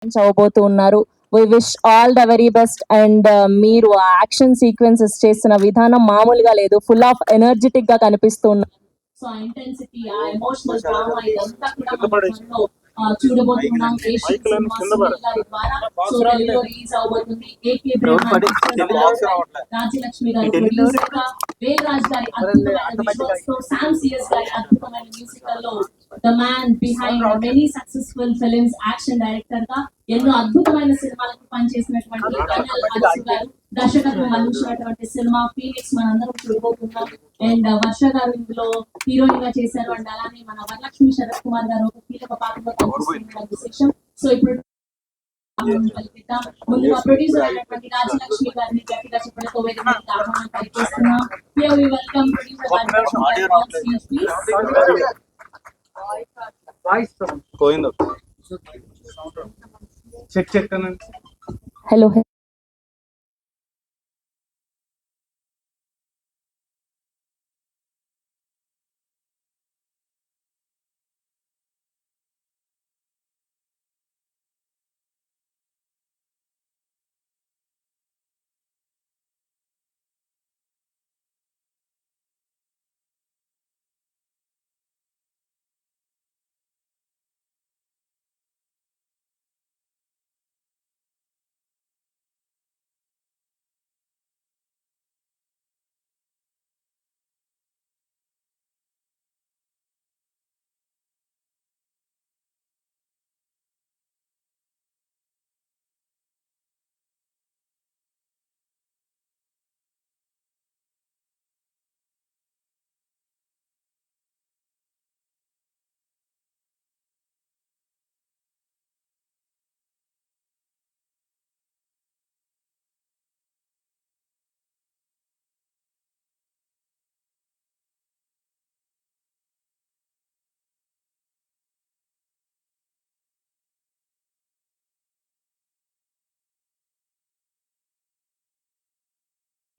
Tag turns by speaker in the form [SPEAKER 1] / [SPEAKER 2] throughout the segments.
[SPEAKER 1] అవబోతూ ఉన్నారు. We wish all the very best. And మీరు ఆ యాక్షన్ సీక్వెన్సెస్ చేస్తున్న విధానం మామూలుగా లేదు, ఫుల్ ఆఫ్ ఎనర్జెటిక్ గా కనిపిస్తూ ఉన్నారు. సో ఆ ఇంటెన్సిటీ, ఆ ఎమోషనల్ డ్రామా ఇదంతా కూడా మనలో చూడబోతున్నాం ఏషియన్ సినిమా సునీల్ గారి ద్వారా. సో తెలుగులో రిలీజ్ అవబోతుంది. ఏకే రాజ్యలక్ష్మి గారు ప్రొడ్యూసర్ గా, వేగరాజ్ గారి అద్భుతమైన విజువల్స్ తో, శామ్ సిఎస్ గారి అద్భుతమైన మ్యూజికల్ లో the man behind many successful films action director గా ఎన్నో అద్భుతమైన సినిమాలకు పనిచేసినటువంటి కన్నల్ అరసు గారు దర్శకత్వం వహించినటువంటి సినిమా ఫీనిక్స్ మనందరం చూడబోతున్నాం. అండ్ వర్ష గారు ఇందులో హీరోయిన్ గా చేశారు. అండ్ అలానే మన వరలక్ష్మి శరత్ కుమార్ గారు ఒక కీలక పాత్రలో కనిపిస్తున్న విశేషం. సో ఇప్పుడు ముందుగా ప్రొడ్యూసర్ అయినటువంటి రాజ్యలక్ష్మి గారిని గట్టిగా చెప్పడంతో వేదికకి ఆహ్వానం పలికిస్తున్నాం. Here we welcome producer Rajyalakshmi గారు. హలో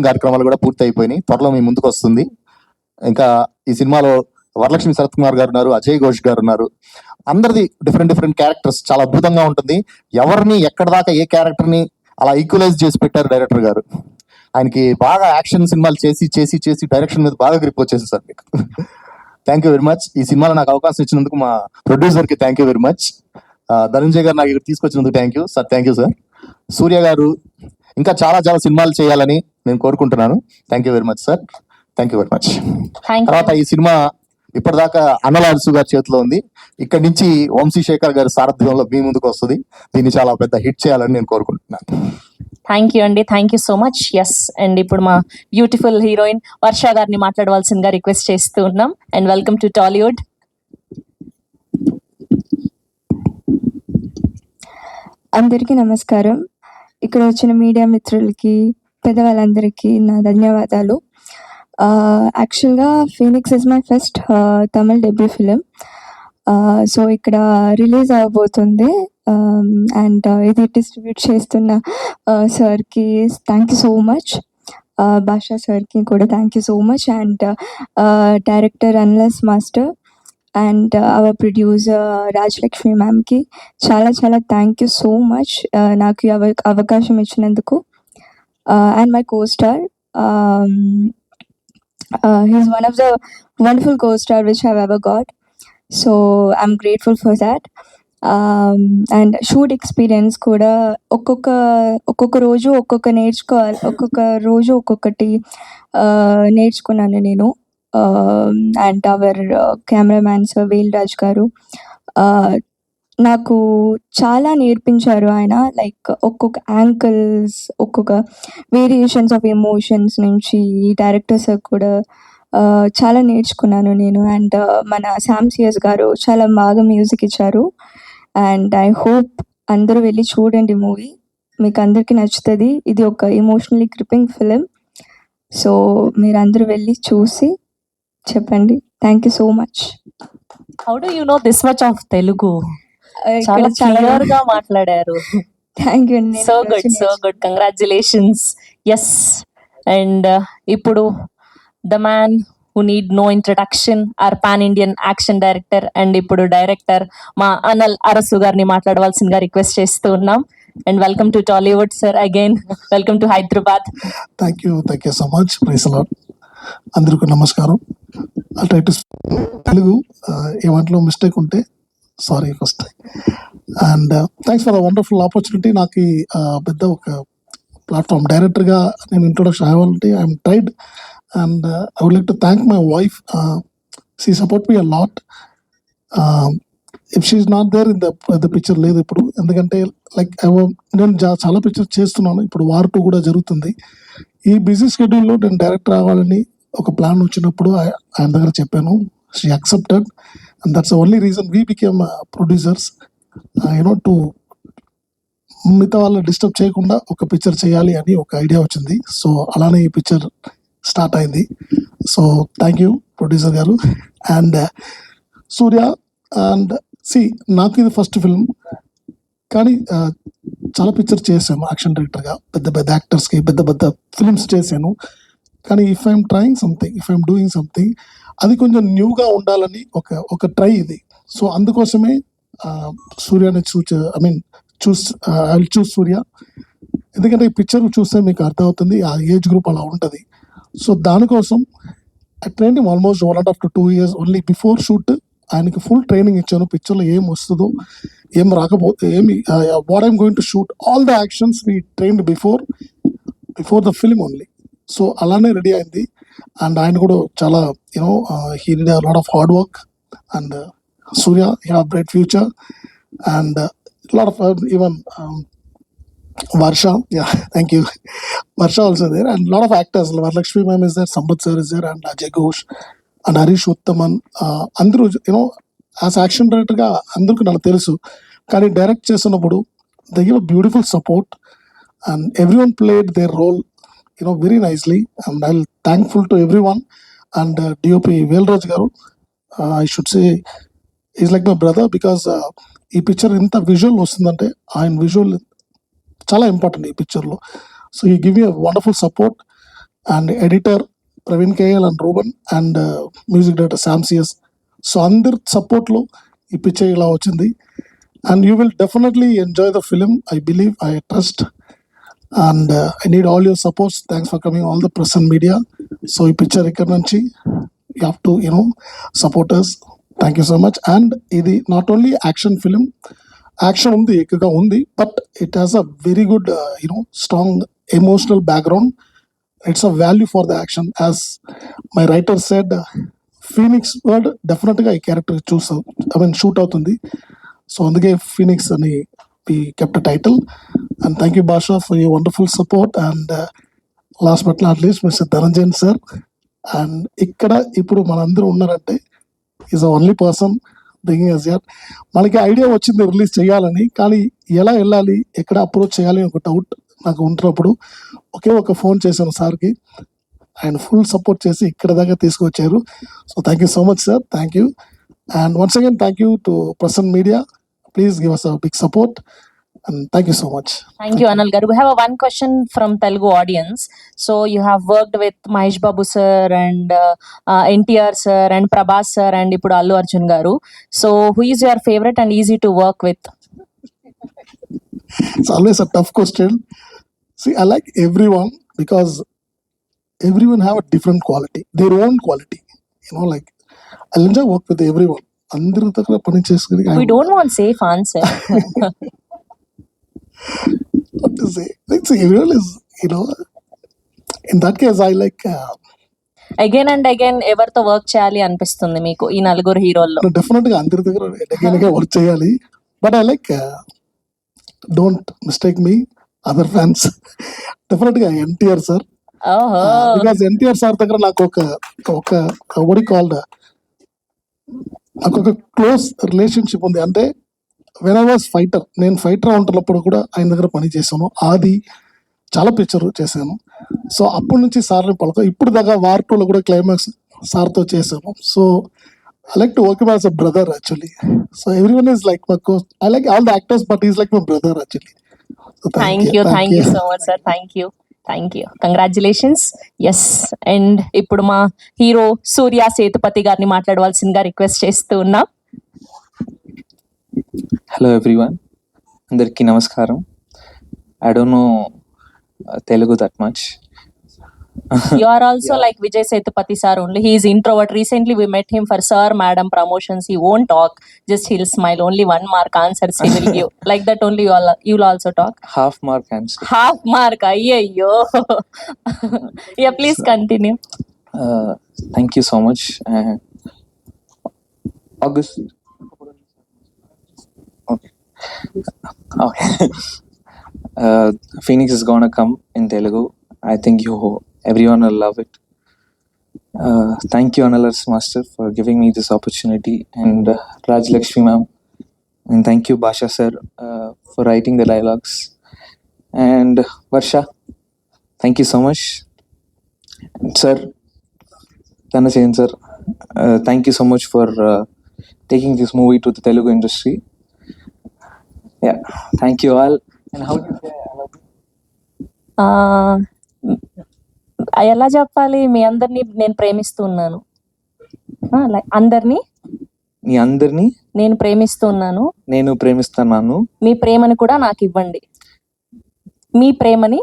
[SPEAKER 2] కార్యక్రమాలు కూడా పూర్తి అయిపోయినాయి. త్వరలో మీ ముందుకు వస్తుంది. ఇంకా ఈ సినిమాలో వరలక్ష్మి శరత్ కుమార్ గారు ఉన్నారు, అజయ్ ఘోష్ గారు ఉన్నారు. అందరిది డిఫరెంట్ క్యారెక్టర్స్, చాలా అద్భుతంగా ఉంటుంది. ఎవరిని ఎక్కడ దాకా ఏ క్యారెక్టర్ని అలా ఈక్వలైజ్ చేసి పెట్టారు డైరెక్టర్ గారు. ఆయనకి బాగా యాక్షన్ సినిమాలు చేసి డైరెక్షన్ మీద బాగా గ్రిప్ వచ్చేసి సార్ మీకు. Thank you very much. ఈ సినిమాలో నాకు అవకాశం ఇచ్చినందుకు మా ప్రొడ్యూసర్కి thank you very much. Dhananjay గారు నాకు ఇక్కడ తీసుకొచ్చినందుకు thank you sir. Thank you sir. Surya గారు ఇంకా చాలా సినిమాలు చేయాలని నేను కోరుకుంటున్నాను. Thank you very much sir. Thank you very much. తర్వాత ఈ సినిమా ఇప్పటిదాకా అన్నల అరసు గారి చేతిలో ఉంది. ఇక్కడి నుంచి వంశీశేఖర్ గారి సారథ్యంలో మీ ముందుకు వస్తుంది. దీన్ని చాలా పెద్ద హిట్ చేయాలని నేను కోరుకుంటున్నాను.
[SPEAKER 1] థ్యాంక్ యూ అండి, thank you so much. Yes, and ఇప్పుడు మా బ్యూటిఫుల్ హీరోయిన్ వర్ష గారిని మాట్లాడవలసిందిగా రిక్వెస్ట్ చేస్తూ ఉన్నాం. And welcome to Tollywood.
[SPEAKER 3] అందరికీ నమస్కారం. ఇక్కడ వచ్చిన మీడియా మిత్రులకి, పెద్దవాళ్ళందరికీ నా ధన్యవాదాలు. యాక్చువల్గా Phoenix is my first Tamil debut film. So ఇక్కడ రిలీజ్ అవబోతుంది. అండ్ ఇది డిస్ట్రిబ్యూట్ చేస్తున్న సార్కి thank you so much. Bhasha సార్కి కూడా thank you so much. And director అన్లస్ master and our producer Rajyalakshmi మ్యామ్కి చాలా థ్యాంక్ యూ సో మచ్ నాకు ఈ అవకాశం ఇచ్చినందుకు. And my co-star, he's one of the wonderful co-star which I've ever got, so I'm grateful for that. And shoot experience కూడా ఒక్కొక్క రోజు ఒక్కొక్క రోజు ఒక్కొక్కటి నేర్చుకున్నాను నేను. And hour cameraman sir Velraj గారు నాకు చాలా నేర్పించారు. ఆయన లైక్ ఒక్కొక్క యాంగిల్స్, ఒక్కొక్క వేరియేషన్స్ ఆఫ్ ఎమోషన్స్ నుంచి డైరెక్టర్ సార్ కూడా చాలా నేర్చుకున్నాను నేను. అండ్ మన శామ్ సిఎస్ గారు చాలా బాగా మ్యూజిక్ ఇచ్చారు. అండ్ ఐ హోప్ అందరూ వెళ్ళి చూడండి మూవీ, మీకు అందరికీ నచ్చుతుంది. ఇది ఒక ఎమోషనలీ గ్రిప్పింగ్ ఫిలిం. సో మీరు అందరూ వెళ్ళి చూసి చెప్పండి. Thank you so much.
[SPEAKER 1] How do you know this much of Telugu? చాలా క్లియర్ గా మాట్లాడారు.
[SPEAKER 3] థ్యాంక్ యూ అండి.
[SPEAKER 1] So good, congratulations. Yes, and ఇప్పుడు the man
[SPEAKER 4] who need no introduction, our pan-Indian action director and ఇప్పుడు డైరెక్టర్ మా అనల్ అరసు గారిని మాట్లాడవలసిందిగా request చేస్తూ ఉన్నాం. And welcome to Tollywood sir again, welcome to Hyderabad.
[SPEAKER 5] Thank you so much. Praise Lord. అందరికీ నమస్కారం. Try to Telugu ఏమంట్లో మిస్టేక్ ఉంటే sorry first. And thanks for the wonderful opportunity. నాకు ఈ పెద్ద ఒక ప్లాట్ఫామ్ డైరెక్టర్గా నేను ఇంట్రొడక్షన్ అవ్వాలంటే I'm tried. And I would like to thank my wife. She support me a lot. If she's not there in the picture లేదు ఇప్పుడు, ఎందుకంటే లైక్ నేను చాలా పిక్చర్స్ చేస్తున్నాను. ఇప్పుడు వార్ 2 కూడా జరుగుతుంది. ఈ బిజీ షెడ్యూల్లో నేను డైరెక్టర్ అవ్వాలని ఒక ప్లాన్ వచ్చినప్పుడు ఆయన దగ్గర చెప్పాను. She accepted and that's only reason we became producers. To మిగతా వాళ్ళు డిస్టర్బ్ చేయకుండా ఒక పిక్చర్ చేయాలి అని ఒక ఐడియా వచ్చింది. సో అలానే ఈ పిక్చర్ స్టార్ట్ అయింది. సో థ్యాంక్ యూ ప్రొడ్యూసర్ గారు. అండ్ సూర్య అండ్ నాకు ఇది ఫస్ట్ ఫిల్మ్, కానీ చాలా పిక్చర్ చేశాను యాక్షన్ డైరెక్టర్గా. పెద్ద పెద్ద యాక్టర్స్కి పెద్ద పెద్ద ఫిల్మ్స్ చేశాను. కానీ if I'm trying something, if I'm doing something, అది కొంచెం న్యూగా ఉండాలని ఒక ట్రై ఇది. సో అందుకోసమే సూర్యని చూస్ సూర్య. ఎందుకంటే ఈ పిక్చర్ చూస్తే మీకు అర్థమవుతుంది ఆ ఏజ్ గ్రూప్ అలా ఉంటుంది. సో దానికోసం I train almost 1.5 to 2 years only before shoot. ఆయనకి ఫుల్ ట్రైనింగ్ ఇచ్చాను. పిక్చర్లో ఏం వస్తుందో ఏం రాకపోతే ఏమి what I'm going to shoot, all the actions we trained before the film only. So అలానే రెడీ అయింది. అండ్ ఆయన కూడా చాలా he did a lot of hard work. And Surya you have bright future. And lot of even Varsha, yeah, thank you. Varsha also there, and lot of actors. Varalakshmi ma'am is there, Sambat sir is there, and Ajay Ghosh and Harish Uttaman. Andru, as action director ga andarku nallu telusu, kani direct chestunnappudu they give a beautiful support, and everyone played their role, very nicely. And I'll thankful to everyone. And DOP Velraj garu, I should say, he's like my brother because ee picture inta visual vastundante ఆయన visual చాలా important ఈ పిక్చర్లో. So ఈ give me wonderful support. And editor Praveen KL and Ruban and music director Sam CS. So అందరి సపోర్ట్లో ఈ picture ఇలా వచ్చింది. And you will definitely enjoy the film, I believe, I trust. And I need all your supports. Thanks for coming all the press and media. So ఈ picture ఇక్కడ నుంచి you have to supporters. Thank you so much. And ఇది not only action film, action ఉంది ఎక్కువగా ఉంది, but it has a very good strong emotional background. It's a value for the action. As my writer said, Phoenix word డెఫినెట్గా ఈ character shoot అవుతుంది. So అందుకే Phoenix అని we kept title. And thank you Bhasha for you wonderful support. And last but not least mister Dhananjayan sir. And ఇక్కడ ఇప్పుడు మనందరూ ఉన్నారంటే is the only person bringing us here. మనకి ఐడియా వచ్చింది రిలీజ్ చేయాలని, కానీ ఎలా వెళ్ళాలి, ఎక్కడ అప్రోచ్ చేయాలి ఒక డౌట్ నాకు ఉంటున్నప్పుడు ఒక ఫోన్ చేశాను సార్కి. ఆయన ఫుల్ సపోర్ట్ చేసి ఇక్కడ దాకా తీసుకొచ్చారు. So thank you so much sir. Thank you. And once again thank you to press and media. Please give us a big support. And thank you so much.
[SPEAKER 4] Thank you, Anil garu. We have one question from Telugu audience. So you have worked with Mahesh Babu sir and NTR sir and Prabhas sir and ippudu Allu Arjun garu. So who is your favorite and easy to work with?
[SPEAKER 5] It's always a tough question. See, I like everyone because everyone have a different quality, their own quality. Like I'll enjoy work with everyone. Andaru దగ్గర పని చేసుకుని
[SPEAKER 4] We don't want safe answer.
[SPEAKER 5] what to say. Like everyone is, in that case I like
[SPEAKER 4] again and again ఎవరితో work చేయాలి అనిపిస్తుంది మీకు ఈ నలుగురు హీరోల్లో?
[SPEAKER 5] డెఫినెట్గా అందరి దగ్గర ఎగైన్గా వర్క్ చేయాలి. But I like, don't mistake me other fans, డెఫినెట్గా NTR sir. Because NTR sir దగ్గర నాకు నాకు ఒక క్లోజ్ రిలేషన్షిప్ ఉంది. అంటే వెన్ ఐ వాజ్ ఫైటర్, నేను ఫైటర్ ఉంటున్నప్పుడు కూడా ఆయన దగ్గర పని చేశాను. ఆది చాలా పిక్చర్ చేశాను. సో అప్పటి నుంచి సార్ని ఇప్పుడు దాకా వార్ 2లో కూడా క్లైమాక్స్ సార్తో చేశాను. So I like to work as a brother actually. So everyone is like my coach. I like all the actors but is like my brother actually.
[SPEAKER 4] Thank you so much sir. Thank you. Thank you, congratulations. Yes, and ఇప్పుడు మా hero సూర్య సేతుపతి గారిని మాట్లాడవలసిందిగా request చేస్తూ ఉన్నాం.
[SPEAKER 6] Hello everyone, అందరికీ నమస్కారం. I don't know Telugu that much.
[SPEAKER 4] You are also like Vijay Sethupathi sir only. He is introvert. Recently we met him for sir, madam promotions. He won't talk. Just he'll smile. Only 1 mark answers he will give. Like that only you'll also talk.
[SPEAKER 6] Half mark answer.
[SPEAKER 4] Half mark. Ayyo. Yeah, please continue.
[SPEAKER 6] Thank you so much. August. Okay. Okay. Phoenix is gonna come in Telugu. I think everyone will love it. Thank you, Analars Master, for giving me this opportunity, and Raj Lakshmi ma'am, and thank you, Basha sir, for writing the dialogues, and Varsha, thank you so much, sir. Tanasen sir, thank you so much for taking this movie to the Telugu industry. Yeah, thank you all. And how do you say I love you?
[SPEAKER 4] ఎలా చెప్పాలి? మీ అందరినీ నేను ప్రేమిస్తున్నాను. అందరినీ
[SPEAKER 6] మీ అందరినీ
[SPEAKER 4] నేను ప్రేమిస్తున్నాను.
[SPEAKER 6] నేను ప్రేమిస్తున్నాను.
[SPEAKER 4] మీ ప్రేమని కూడా నాకు ఇవ్వండి. మీ ప్రేమని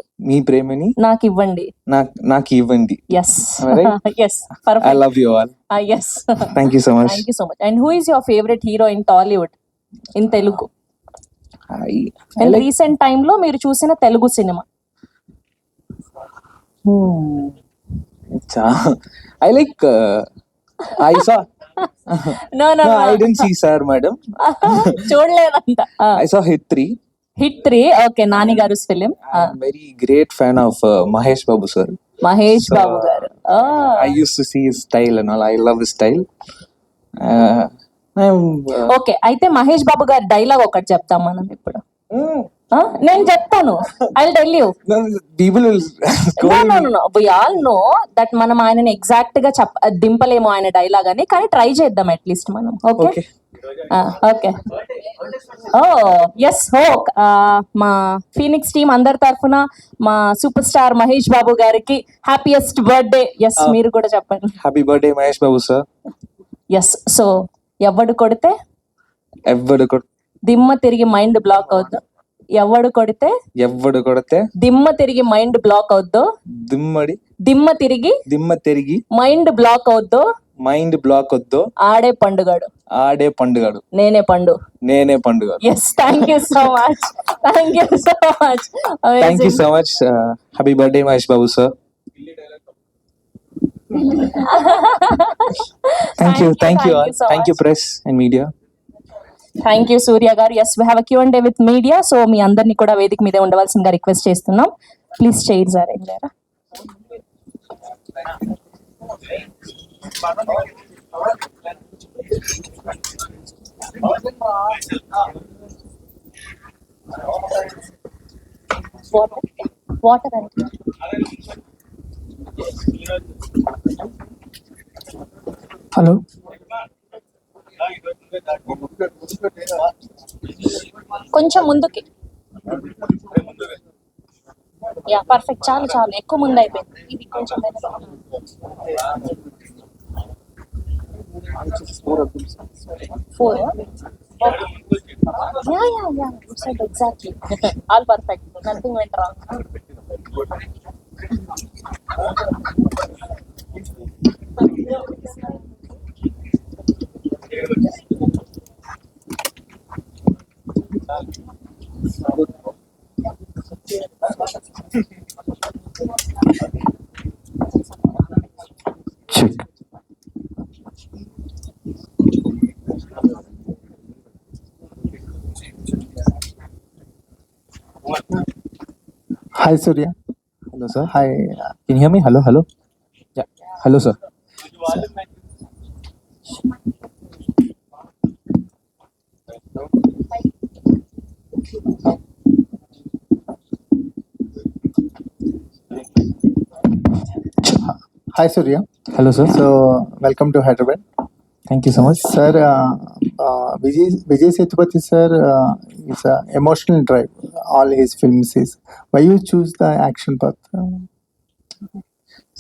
[SPEAKER 4] నాకు ఇవ్వండి.
[SPEAKER 6] నాకు ఇవ్వండి.
[SPEAKER 4] Yes
[SPEAKER 6] Alright.
[SPEAKER 4] Yes,
[SPEAKER 6] I
[SPEAKER 4] perfect.
[SPEAKER 6] love you all.
[SPEAKER 4] Yes,
[SPEAKER 6] Thank you so much.
[SPEAKER 4] Thank you so much. And who is your favourite hero in Tollywood, in Telugu?
[SPEAKER 6] I
[SPEAKER 4] and
[SPEAKER 6] like
[SPEAKER 4] recent time లో మీరు చూసిన తెలుగు సినిమా?
[SPEAKER 6] I like I saw
[SPEAKER 4] no no,
[SPEAKER 6] no I didn't see sir madam.
[SPEAKER 4] చూడలేదంట.
[SPEAKER 6] I saw Hit 3.
[SPEAKER 4] Hit 3. Okay, Nani గారు film.
[SPEAKER 6] I'm very great fan of Mahesh Babu sir.
[SPEAKER 4] Mahesh
[SPEAKER 6] So,
[SPEAKER 4] బాబు గారు.
[SPEAKER 6] I used to see his style and all. I love his style. I'm
[SPEAKER 4] okay, అయితే మహేష్ బాబు గారి dialogue ఒకటి చెప్తాం మనం ఇప్పుడు. నేను చెప్తాను. I will tell you.
[SPEAKER 6] no, people will
[SPEAKER 4] no no no, we all know that మనం ఆయనని ఎగ్జాక్ట్ గా దింపలేము ఆయన డైలాగ్ అని, కానీ ట్రై చేద్దాం అట్లీస్ట్ మనం. Okay
[SPEAKER 6] Okay.
[SPEAKER 4] ఓకే. ఓ ఎస్, హో మా ఫీనిక్స్ టీమ్ అందరి తరఫున మా సూపర్ స్టార్ మహేష్ బాబు గారికి హ్యాపీయెస్ట్ బర్త్డే. ఎస్, మీరు కూడా చెప్పండి.
[SPEAKER 6] Happy birthday Mahesh Babu sir.
[SPEAKER 4] Yes, so ఎవడు కొడితే
[SPEAKER 6] ఎవడు
[SPEAKER 4] దిమ్మ తిరిగి మైండ్ బ్లాక్ అవుద్దు. ఎవడు కొడితే దిమ్మ తిరిగి మైండ్ బ్లాక్ అవుద్దు. దిమ్మ తిరిగి మైండ్ బ్లాక్ అవుద్దు. ఆడే పండుగాడు. నేనే Pandu. Yes, thank you so much.
[SPEAKER 6] Thank you so much. Happy birthday Mahesh Babu sir. Thank you all. Thank you press and media.
[SPEAKER 4] Thank you Surya గారు. Yes, we have Q&A with media. So మీ అందరినీ కూడా వేదిక మీదే ఉండవలసిందిగా request చేస్తున్నాం. Please chairs arrange చేయరా. Water అంటే
[SPEAKER 5] హలో,
[SPEAKER 4] కొంచెం ముందుకి. Yeah, perfect. చాలు చాలు, ఎక్కువ ముందు అయిపోయింది. ఇది కొంచెం ఫోర్. Yeah, exactly. All perfect, nothing went wrong.
[SPEAKER 2] Check. Hi Surya.
[SPEAKER 6] Hello sir.
[SPEAKER 2] Hi.
[SPEAKER 6] Can you hear me? Hello. Yeah. Hello sir.
[SPEAKER 2] Hi Surya.
[SPEAKER 6] Hello sir.
[SPEAKER 2] So welcome to Hyderabad.
[SPEAKER 6] Thank you so much.
[SPEAKER 2] Sir, Vijay Sethupathi sir is a emotional drive.
[SPEAKER 7] all his films is. Why you choose the action path?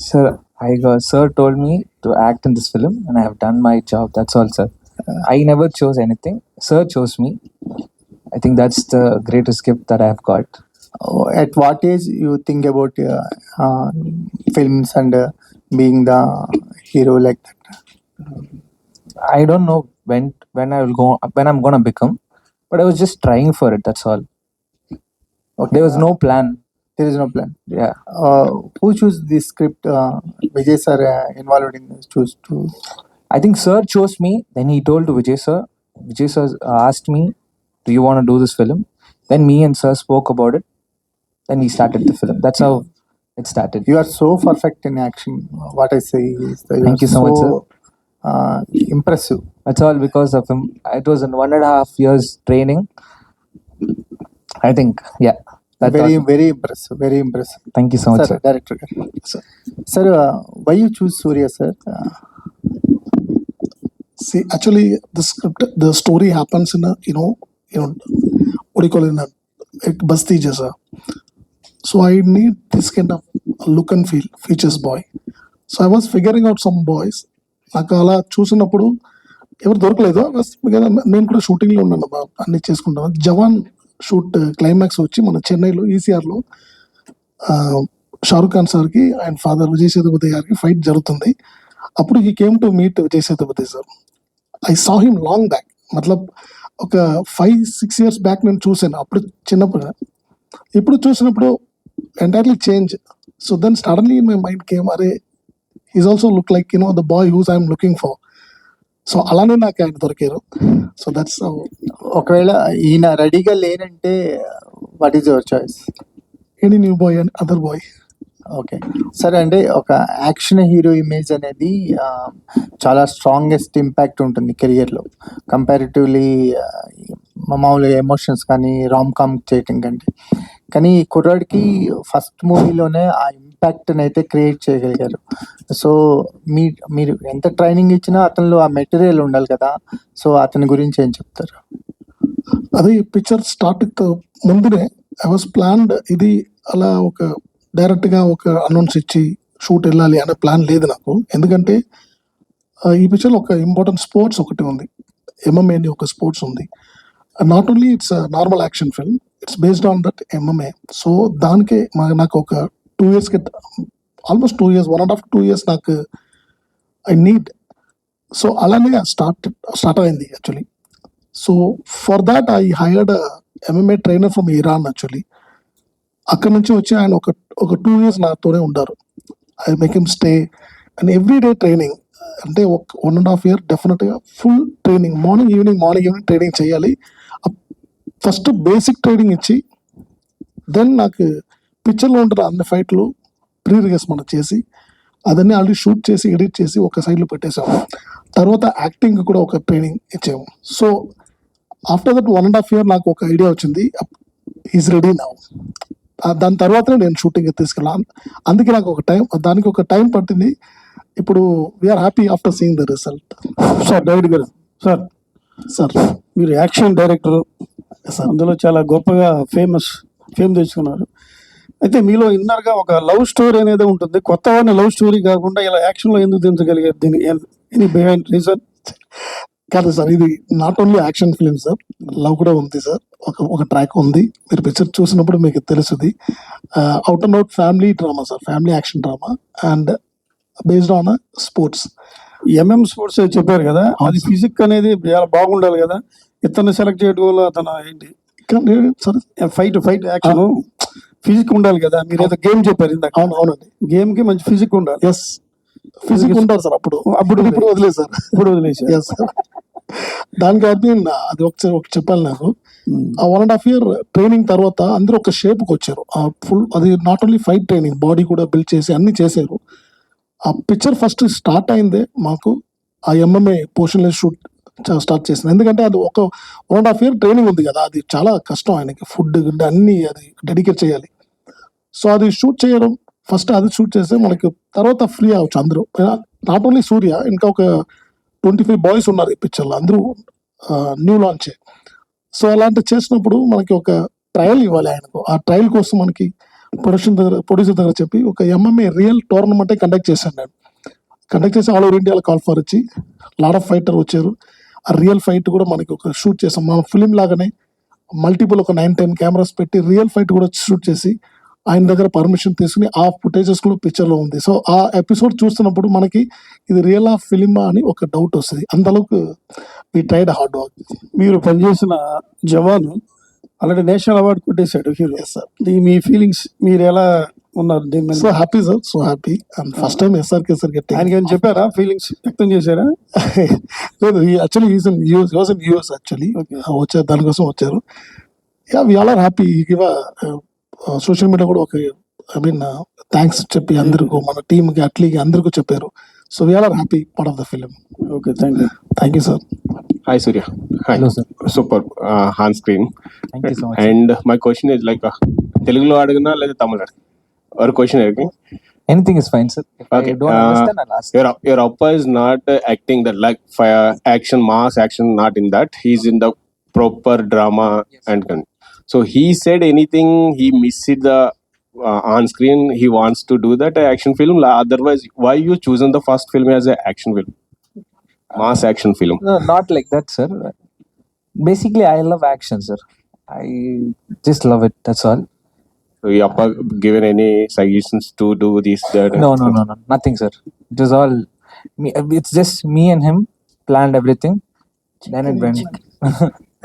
[SPEAKER 6] Sir, sir told me to act in this film, and I have done my job. That's all, sir. I never chose anything. Sir chose me. I think that's the greatest gift that I have got.
[SPEAKER 7] At what age you think about films and being the hero like that?
[SPEAKER 6] I don't know when I'm gonna become, but I was just trying for it. That's all.
[SPEAKER 7] Okay.
[SPEAKER 6] There was no plan.
[SPEAKER 7] There is no plan.
[SPEAKER 6] Yeah.
[SPEAKER 7] Who choose the script? Vijay sir involved in this, choose to.
[SPEAKER 6] I think sir chose me. Then he told to Vijay sir. Vijay sir asked me, "Do you want to do this film?" Then me and sir spoke about it. Then we started the film. That's how it started.
[SPEAKER 7] You are so perfect in action. What I say is that
[SPEAKER 6] Thank you so much, sir.
[SPEAKER 7] Impressive.
[SPEAKER 6] That's all because of him. It was in 1.5 years training. I think, yeah. That's
[SPEAKER 7] Very
[SPEAKER 6] all.
[SPEAKER 7] very impressive. Very impressive.
[SPEAKER 6] Thank you so much,
[SPEAKER 7] Sir,
[SPEAKER 6] sir.
[SPEAKER 7] director. Sir, why you choose Surya sir?
[SPEAKER 5] See, actually, the story happens in a, what do you call it, in a basti jaisa. So I need this kind of look and feel, features boy. So I was figuring out some boys. నాకు అలా చూసినప్పుడు ఎవరు దొరకలేదు. నేను కూడా షూటింగ్లో ఉన్నాను, అన్ని చేసుకుంటాను. జవాన్ షూట్ క్లైమాక్స్ వచ్చి మన చెన్నైలో ఈసీఆర్లో షారుఖ్ ఖాన్ సార్కి ఆయన ఫాదర్ విజయ్ సేతుపతి గారికి ఫైట్ జరుగుతుంది. అప్పుడు he came to meet Vijay Sethupathi sir. I saw him long back, మతలబ్ ఒక 5-6 years బ్యాక్ నేను చూసాను. అప్పుడు చిన్నప్పుడు, ఇప్పుడు చూసినప్పుడు entirely change. So then suddenly in my mind came, అరే he's also look like the boy whose I'm looking for. So అలానే నాకు ఆయన దొరికారు. సో దట్స్
[SPEAKER 7] ఒకవేళ ఈయన రెడీగా లేనంటే what is your choice?
[SPEAKER 5] Any new boy and other boy.
[SPEAKER 7] Okay సరే, అంటే ఒక యాక్షన్ హీరో ఇమేజ్ అనేది చాలా స్ట్రాంగెస్ట్ ఇంపాక్ట్ ఉంటుంది కెరియర్లో కంపారిటివ్లీ మామూలుగా ఎమోషన్స్ కానీ రామ్ కామ్ చేయటం కంటే. కానీ ఈ కుర్రాడికి ఫస్ట్ మూవీలోనే ఆ ఇంపాక్ట్ని అయితే క్రియేట్ చేయగలిగారు. సో మీరు ఎంత ట్రైనింగ్ ఇచ్చినా అతనిలో ఆ మెటీరియల్ ఉండాలి కదా. సో అతని గురించి ఏం చెప్తారు?
[SPEAKER 5] అది పిక్చర్ స్టార్ట్ ముందునే ఐ వాజ్ ప్లాన్డ్. ఇది అలా ఒక డైరెక్ట్గా ఒక అనౌన్స్ ఇచ్చి షూట్ వెళ్ళాలి అనే ప్లాన్ లేదు నాకు. ఎందుకంటే ఈ పిక్చర్లో ఒక ఇంపార్టెంట్ స్పోర్ట్స్ ఒకటి ఉంది, ఎంఎంఏ అని ఒక స్పోర్ట్స్ ఉంది. Not only it's normal action film, it's based on that MMA. So దానికే నాకు ఒక 2 years, ఆల్మోస్ట్ 2 years, 1.5-2 years నాకు ఐ నీడ్. సో అలానే స్టార్ట్ అయింది actually. So for that I hired MMA trainer from Iran actually. అక్కడ నుంచి వచ్చి ఆయన ఒక 2 years నాతోనే ఉన్నారు. I make him stay and every day training. అంటే 1.5 year డెఫినెట్గా full training, morning evening training చేయాలి. ఫస్ట్ బేసిక్ ట్రైనింగ్ ఇచ్చి దెన్ నాకు పిక్చర్లో ఉంటున్న అన్ని ఫైట్లు ప్రీ రిహర్సల్ చేసి అదన్నీ ఆల్రెడీ షూట్ చేసి ఎడిట్ చేసి ఒక సైడ్లో పెట్టేసాము. తర్వాత యాక్టింగ్ కూడా ఒక ట్రైనింగ్ ఇచ్చాము. సో ఆఫ్టర్ దట్ 1.5 year నాకు ఒక ఐడియా వచ్చింది, ఈజ్ రెడీ నౌ. దాని తర్వాతనే నేను షూటింగ్ తీసుకెళ్ళాను. అందుకే నాకు దానికి ఒక టైం పట్టింది. ఇప్పుడు we are happy after seeing the result.
[SPEAKER 8] Sir David గారు, సార్ మీరు యాక్షన్ డైరెక్టర్, అందులో చాలా గొప్పగా ఫేమ్ తెచ్చుకున్నారు. అయితే మీలో ఇన్నర్గా ఒక లవ్ స్టోరీ అనేది ఉంటుంది. కొత్త వాడిని లవ్ స్టోరీ కాకుండా ఇలా యాక్షన్లో ఎందుకు దించగలిగారు? దీని ఎనీ బిహైండ్ రీజన్?
[SPEAKER 5] కాదు సార్, ఇది not only action film sir, love కూడా ఉంది సార్. ఒక ట్రాక్ ఉంది, మీరు పిక్చర్ చూసినప్పుడు మీకు తెలుస్తుంది. Out and out family drama sir, family action drama and based on sports.
[SPEAKER 8] MM sports చెప్పారు కదా, అది ఫిజిక్ అనేది చాలా బాగుండాలి కదా. ఇతన్ని సెలెక్ట్ చేయడం వల్ల అతను ఏంటి
[SPEAKER 5] సార్
[SPEAKER 8] ఫైట్ యాక్షన్ ఫిజిక్ ఉండాలి కదా. మీరు ఏదో గేమ్ చెప్పారు ఇందాక.
[SPEAKER 5] అవునండి,
[SPEAKER 8] గేమ్ కి మంచి ఫిజిక్ ఉండాలి.
[SPEAKER 5] ఎస్, ఫిజిక్ ఉంటారు సార్. ఇప్పుడు వదిలేదు సార్,
[SPEAKER 8] ఇప్పుడు వదిలేసి
[SPEAKER 5] ఎస్ సార్. దానికి అది ఒకసారి చెప్పాలి నాకు. ఆ 1.5 year ట్రైనింగ్ తర్వాత అందరూ ఒక షేప్కి వచ్చారు. ఫుల్ అది not only fight training, body కూడా బిల్డ్ చేసి అన్ని చేశారు. ఆ పిక్చర్ ఫస్ట్ స్టార్ట్ అయిందే మాకు ఆ ఎంఎంఏ పోర్షన్లో షూట్ స్టార్ట్ చేసింది. ఎందుకంటే అది ఒక 1.5 year ట్రైనింగ్ ఉంది కదా, అది చాలా కష్టం. ఆయనకి ఫుడ్ అన్ని అది డెడికేట్ చేయాలి. సో అది షూట్ చేయడం, ఫస్ట్ అది షూట్ చేస్తే మనకి తర్వాత ఫ్రీ అవ్వచ్చు అందరూ. నాట్ ఓన్లీ సూర్య, ఇంకా ఒక 25 boys ఉన్నారు ఈ పిక్చర్లో, అందరూ న్యూ లాంచే. సో అలాంటి చేసినప్పుడు మనకి ఒక ట్రయల్ ఇవ్వాలి ఆయనకు. ఆ ట్రయల్ కోసం మనకి ప్రొడ్యూసర్ దగ్గర చెప్పి ఒక MMA రియల్ టోర్నమెంటే కండక్ట్ చేశాను నేను. కండక్ట్ చేసి ఆల్ ఓవర్ ఇండియాలో కాల్ ఫర్ వచ్చి లాట్ ఆఫ్ ఫైటర్ వచ్చారు. ఆ రియల్ ఫైట్ కూడా మనకి ఒక షూట్ చేసాం. మన ఫిలిం లాగానే మల్టిపుల్ ఒక 9-10 కెమెరాస్ పెట్టి రియల్ ఫైట్ కూడా షూట్ చేసి ఆయన దగ్గర పర్మిషన్ తీసుకుని ఆ ఫుటేజెస్ కూడా పిక్చర్లో ఉంది. సో ఆ ఎపిసోడ్ చూస్తున్నప్పుడు మనకి ఇది రియల్ ఆఫ్ ఫిలిమా అని ఒక డౌట్ వస్తుంది. అంతలోకి వి ట్రైడ్ హార్డ్ వర్క్.
[SPEAKER 8] మీరు పనిచేసిన జవాన్ ఆల్రెడీ నేషనల్ అవార్డు కొట్టేశాడు హీరో.
[SPEAKER 5] సార్
[SPEAKER 8] మీ ఫీలింగ్స్, మీరు ఎలా ఉన్నారు దీని మీద?
[SPEAKER 5] So happy sir, so happy. And first time SRK sir
[SPEAKER 8] ఆయనకి ఏమైనా చెప్పారా? ఫీలింగ్స్ వ్యక్తం చేశారా?
[SPEAKER 5] లేదు, actually is in US actually వచ్చారు, దానికోసం వచ్చారు. Yeah we all are happy. Give social media కూడా ఒక థ్యాంక్స్ చెప్పి అందరికీ, మన టీమ్కి అట్లీకి అందరికీ చెప్పారు. So we all are happy part of the film.
[SPEAKER 8] Okay, thank you
[SPEAKER 5] sir.
[SPEAKER 9] Hi Surya. Hi.
[SPEAKER 6] Hello, sir.
[SPEAKER 9] Super on screen.
[SPEAKER 6] Thank you so much.
[SPEAKER 9] And my question is like Telugu lo adugna లేదా Tamil adugna? Or question is
[SPEAKER 6] Anything is fine, sir. If
[SPEAKER 9] okay.
[SPEAKER 6] I don't understand, I'll ask.
[SPEAKER 9] Your Appa is not acting that like fire action, mass action, not in that. He's in the proper drama.
[SPEAKER 6] Yes.
[SPEAKER 9] And so he said anything he missed the on screen. He wants to do that action film. Otherwise, why you chosen the first film as a action film? Mass action film.
[SPEAKER 6] No, not like that, sir. Basically, I love action, sir. I just love it. That's all.
[SPEAKER 9] So your Appa given any suggestions to do this, that?
[SPEAKER 6] No. Nothing, sir. It was all me. It's just me and him planned everything. Then it went.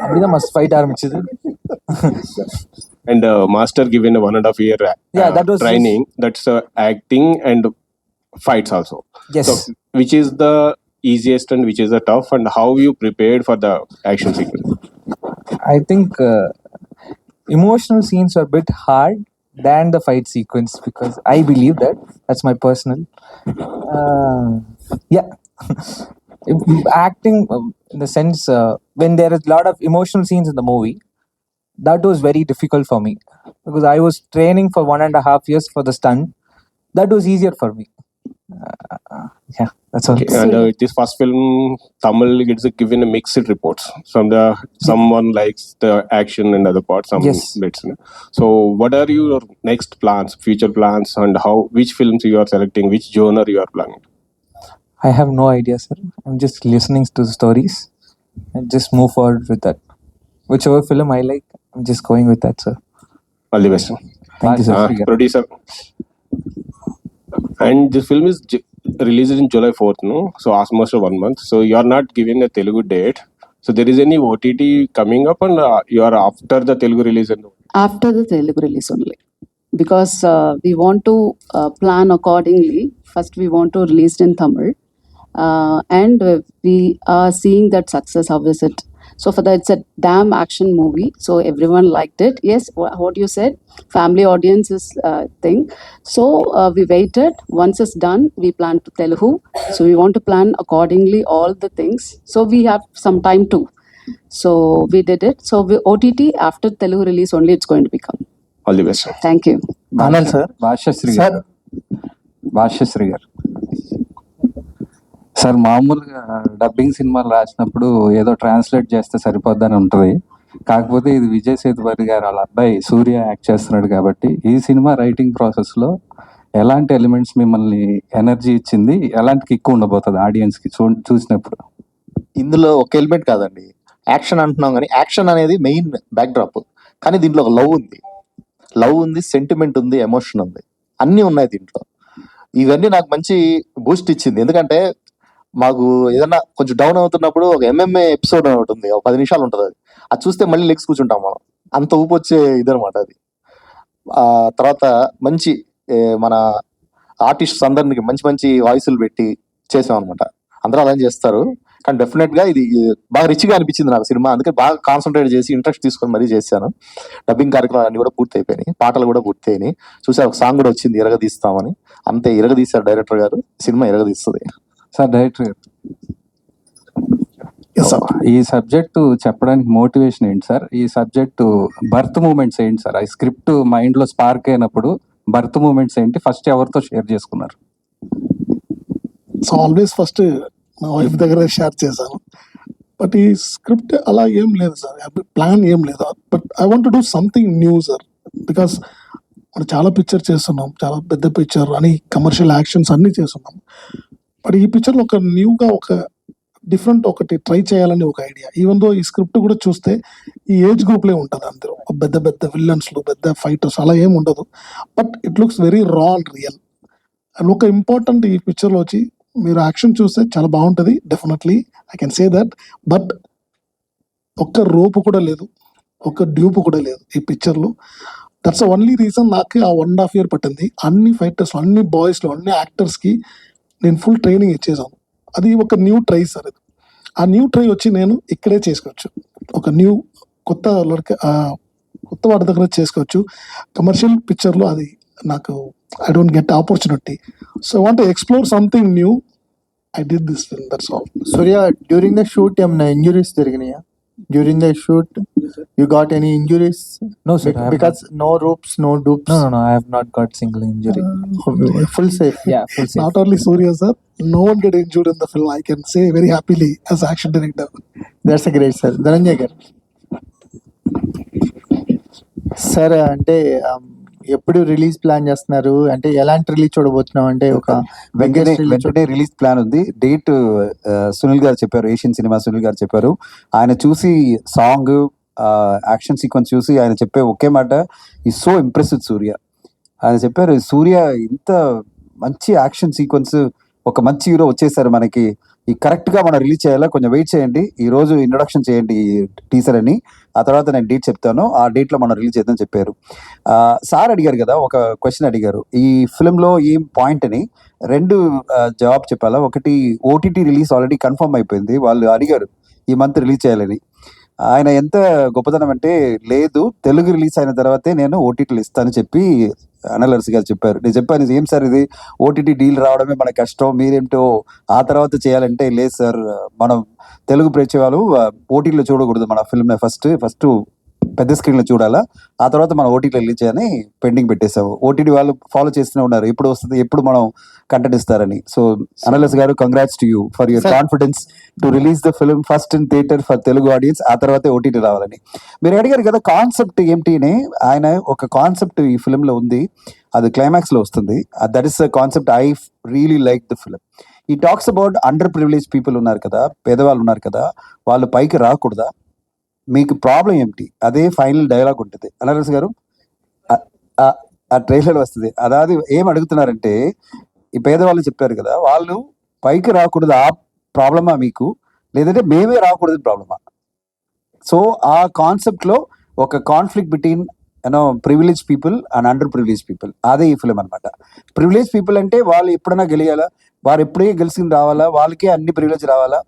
[SPEAKER 6] Abhi must fight arm ichidi.
[SPEAKER 9] And master given a 1.5 year
[SPEAKER 6] Yeah, that was
[SPEAKER 9] training. That's acting and fights also.
[SPEAKER 6] Yes.
[SPEAKER 9] So which is the easiest and which is the tough, and how you prepared for the action sequence?
[SPEAKER 6] I think emotional scenes are a bit hard than the fight sequence because I believe that's my personal. Yeah. Acting in the sense when there is a lot of emotional scenes in the movie, that was very difficult for me because I was training for 1.5 years for the stunt. That was easier for me. Yeah, that's all.
[SPEAKER 9] Okay, and this first film, Tamil gets given a mixed reports from the someone likes the action and other parts, some
[SPEAKER 6] Yes.
[SPEAKER 9] bits. So, what are your next plans, future plans, and how which films you are selecting, which genre you are planning?
[SPEAKER 6] I have no idea, sir. I'm just listening to the stories and just move forward with that. Whichever film I like, I'm just going with that, sir.
[SPEAKER 9] All the best.
[SPEAKER 6] Thank you, sir.
[SPEAKER 9] Producer. And this film is released in July 4th, no? So almost 1 month. So you are not given a Telugu date. So there is any OTT coming up, and you are after the Telugu release?
[SPEAKER 10] After the Telugu release only, because we want to plan accordingly. First, we want to release it in Tamil, and we are seeing that success. How is it? So for that, it's a damn action movie. So everyone liked it. Yes, what you said, family audience is thing. So we waited. Once it's done, we plan to Telugu. So we want to plan accordingly all the things. So we have some time too. So we did it. So we OTT after Telugu release only it's going to become.
[SPEAKER 9] All the best.
[SPEAKER 10] Thank you.
[SPEAKER 7] Anand sir.
[SPEAKER 11] Bhashyasri గారు sir, మామూలుగా dubbing సినిమాలు రాసినప్పుడు ఏదో translate చేస్తే సరిపోద్దని ఉంటుంది. కాకపోతే ఇది విజయ్ సేతుపతి గారు వాళ్ళ అబ్బాయి సూర్య యాక్ట్ చేస్తున్నాడు కాబట్టి ఈ సినిమా రైటింగ్ ప్రాసెస్లో ఎలాంటి ఎలిమెంట్స్ మిమ్మల్ని ఎనర్జీ ఇచ్చింది, ఎలాంటి కిక్ ఉండబోతుంది ఆడియన్స్కి చూసినప్పుడు?
[SPEAKER 2] ఇందులో ఒక ఎలిమెంట్ కాదండి, యాక్షన్ అంటున్నాం కానీ యాక్షన్ అనేది మెయిన్ బ్యాక్ డ్రాప్. కానీ దీంట్లో ఒక లవ్ ఉంది, సెంటిమెంట్ ఉంది, ఎమోషన్ ఉంది, అన్నీ ఉన్నాయి దీంట్లో. ఇవన్నీ నాకు మంచి బూస్ట్ ఇచ్చింది. ఎందుకంటే మాకు ఏదన్నా కొంచెం డౌన్ అవుతున్నప్పుడు ఒక MMA ఎపిసోడ్ ఒకటి ఉంది, ఒక 10 నిమిషాలు ఉంటుంది. అది చూస్తే మళ్ళీ లెగ్స్ కూర్చుంటాం మనం, అంత ఊపు వచ్చే ఇదనమాట అది. తర్వాత మంచి మన ఆర్టిస్ట్స్ అందరికి మంచి మంచి వాయిస్లు పెట్టి చేసాం అనమాట. అందరూ అలా చేస్తారు, కానీ డెఫినెట్ గా ఇది బాగా రిచ్గా అనిపించింది నాకు సినిమా. అందుకే బాగా కాన్సన్ట్రేట్ చేసి ఇంట్రెస్ట్ తీసుకొని మరీ చేశాను. డబ్బింగ్ కార్యక్రమాలు అన్ని కూడా పూర్తి అయిపోయినాయి, పాటలు కూడా పూర్తి అయినాయి. చూసారు, ఒక సాంగ్ కూడా వచ్చింది, ఇరగదీస్తామని. అంతే, ఇరగదీశారు డైరెక్టర్ గారు, సినిమా ఇరగదీస్తుంది.
[SPEAKER 11] సార్, డైరెక్టర్ గారు, ఈ సబ్జెక్టు చెప్పడానికి మోటివేషన్ ఏంటి సార్? ఈ సబ్జెక్టు బర్త్ మూమెంట్స్ ఏంటి సార్? ఈ స్క్రిప్ట్ మైండ్ లో స్పార్క్ అయినప్పుడు బర్త్ మూమెంట్స్ ఏంటి? ఫస్ట్ ఎవరితో షేర్ చేసుకున్నారు?
[SPEAKER 5] సో ఆల్వేస్ ఫస్ట్ మా వైఫ్ దగ్గర షేర్ చేశాను. బట్ ఈ స్క్రిప్ట్ అలా ఏం లేదు సార్, ప్లాన్ ఏం లేదు. But I want to do something new sir, because మనం చాలా పిక్చర్ చేస్తున్నాం, చాలా పెద్ద పిక్చర్ అని కమర్షియల్ యాక్షన్స్ అన్నీ చేస్తున్నాం. బట్ ఈ పిక్చర్లో ఒక న్యూగా ఒక డిఫరెంట్ ఒకటి ట్రై చేయాలని ఒక ఐడియా. ఈవెన్ దో ఈ స్క్రిప్ట్ కూడా చూస్తే ఈ ఏజ్ గ్రూప్లే ఉంటుంది, అందరూ పెద్ద పెద్ద విల్లన్స్లు, పెద్ద ఫైటర్స్ అలా ఏమి ఉండదు. బట్ ఇట్ లుక్స్ వెరీ రా అండ్ రియల్. అండ్ ఒక ఇంపార్టెంట్ ఈ పిక్చర్లో వచ్చి మీరు యాక్షన్ చూస్తే చాలా బాగుంటుంది, definitely I can say that. But ఒక్క రోపు కూడా లేదు, ఒక్క డ్యూప్ కూడా లేదు ఈ పిక్చర్లో. దట్స్ ఓన్లీ రీజన్ నాకు ఆ 1.5 year పట్టింది. అన్ని ఫైటర్స్, అన్ని బాయ్స్లో, అన్ని యాక్టర్స్కి నేను ఫుల్ ట్రైనింగ్ ఇచ్చేసాను. అది ఒక న్యూ ట్రై సార్. అది ఆ న్యూ ట్రై వచ్చి నేను ఇక్కడే చేసుకోవచ్చు, ఒక న్యూ కొత్త కొత్త వాటి దగ్గర చేసుకోవచ్చు. కమర్షియల్ పిక్చర్లో అది నాకు I don't get opportunity. So I want to explore something new. I did this film, that's all.
[SPEAKER 7] Surya, during the shoot ఏమైనా ఇంజురీస్ జరిగినాయా? During the shoot you got any injuries?
[SPEAKER 6] No, sir. I have
[SPEAKER 7] because no ropes, no dupes.
[SPEAKER 6] No. I have not got single injury.
[SPEAKER 7] Full safe.
[SPEAKER 6] Yeah, full safe.
[SPEAKER 5] Not only Surya sir, no one get injured in the film. I can say very happily as action director.
[SPEAKER 7] That's a great sir. Dhananjay గారు sir, అంటే ఎప్పుడు release plan చేస్తున్నారు? అంటే ఎలాంటి release చూడబోతున్నాం? అంటే ఒక
[SPEAKER 12] వెంటనే రిలీజ్ ప్లాన్ ఉంది. డేట్ సునీల్ గారు చెప్పారు, ఏషియన్ సినిమా సునీల్ గారు చెప్పారు. ఆయన చూసి సాంగ్, యాక్షన్ సీక్వెన్స్ చూసి ఆయన చెప్పే ఒకే మాట, ఈ సో ఇంప్రెస్డ్ సూర్య. ఆయన చెప్పారు, సూర్య ఇంత మంచి యాక్షన్ సీక్వెన్స్, ఒక మంచి హీరో వచ్చేసారు మనకి, ఈ కరెక్ట్ గా మనం రిలీజ్ చేయాలా, కొంచెం వెయిట్ చేయండి, ఈ రోజు ఇంట్రొడక్షన్ చేయండి ఈ టీజర్ అని, ఆ తర్వాత నేను డేట్ చెప్తాను, ఆ డేట్ లో మనం రిలీజ్ చేద్దాం చెప్పారు. సార్ అడిగారు కదా, ఒక క్వశ్చన్ అడిగారు ఈ ఫిల్మ్ లో ఏం పాయింట్ అని. రెండు జవాబు చెప్పాలా. ఒకటి, ఓటీటీ రిలీజ్ ఆల్రెడీ కన్ఫర్మ్ అయిపోయింది, వాళ్ళు అడిగారు ఈ మంత్ రిలీజ్ చేయాలని. ఆయన ఎంత గొప్పతనం అంటే, లేదు తెలుగు రిలీజ్ అయిన తర్వాతే నేను ఓటీటీలు ఇస్తానని చెప్పి అనలర్స్ గారు చెప్పారు. నేను చెప్పాను, ఏం సార్ ఇది, ఓటీటీ డీల్ రావడమే మన కష్టం, మీరేంటో ఆ తర్వాత చేయాలంటే, లేదు సార్ మనం తెలుగు ప్రేక్షకులు ఓటీటీలో చూడకూడదు, మన ఫిల్మ్ ఫస్ట్ పెద్ద స్క్రీన్లో చూడాలా, ఆ తర్వాత మనం ఓటీటీలో రిలీజ్ చేయని పెండింగ్ పెట్టేసాము. ఓటీటీ వాళ్ళు ఫాలో చేస్తూనే ఉన్నారు, ఎప్పుడు వస్తుంది, ఎప్పుడు మనం కంటెంట్ ఇస్తారని. సో అనలర్స్ గారు, congrats to you for your confidence to release the film first in theatre for Telugu audience, ఆ తర్వాతే ఓటీటీ రావాలని. మీరు అడిగారు కదా కాన్సెప్ట్ ఏంటి అని. ఆయన ఒక కాన్సెప్ట్ ఈ ఫిల్మ్ లో ఉంది, అది క్లైమాక్స్ లో వస్తుంది. That is the concept I really like the film. ఈ talks about under privilege people ఉన్నారు కదా, పేదవాళ్ళు ఉన్నారు కదా, వాళ్ళు పైకి రాకూడదా, మీకు ప్రాబ్లం ఏమిటి, అదే ఫైనల్ డైలాగ్ ఉంటుంది. అనరస్ గారు ఆ ట్రైలర్ వస్తుంది. అదాది ఏం అడుగుతున్నారంటే, ఈ పేదవాళ్ళు చెప్పారు కదా, వాళ్ళు పైకి రాకూడదు, ఆ ప్రాబ్లమా మీకు, లేదంటే మేమే రాకూడదు ప్రాబ్లమా? సో ఆ కాన్సెప్ట్ లో ఒక conflict between privilege people and under privilege people, అదే ఈ ఫిలిం అనమాట. ప్రివిలేజ్ పీపుల్ అంటే వాళ్ళు ఎప్పుడైనా గెలియాలా, వారు ఎప్పుడే గెలిచి రావాలా, వాళ్ళకే అన్ని ప్రివిలేజ్ రావాలా,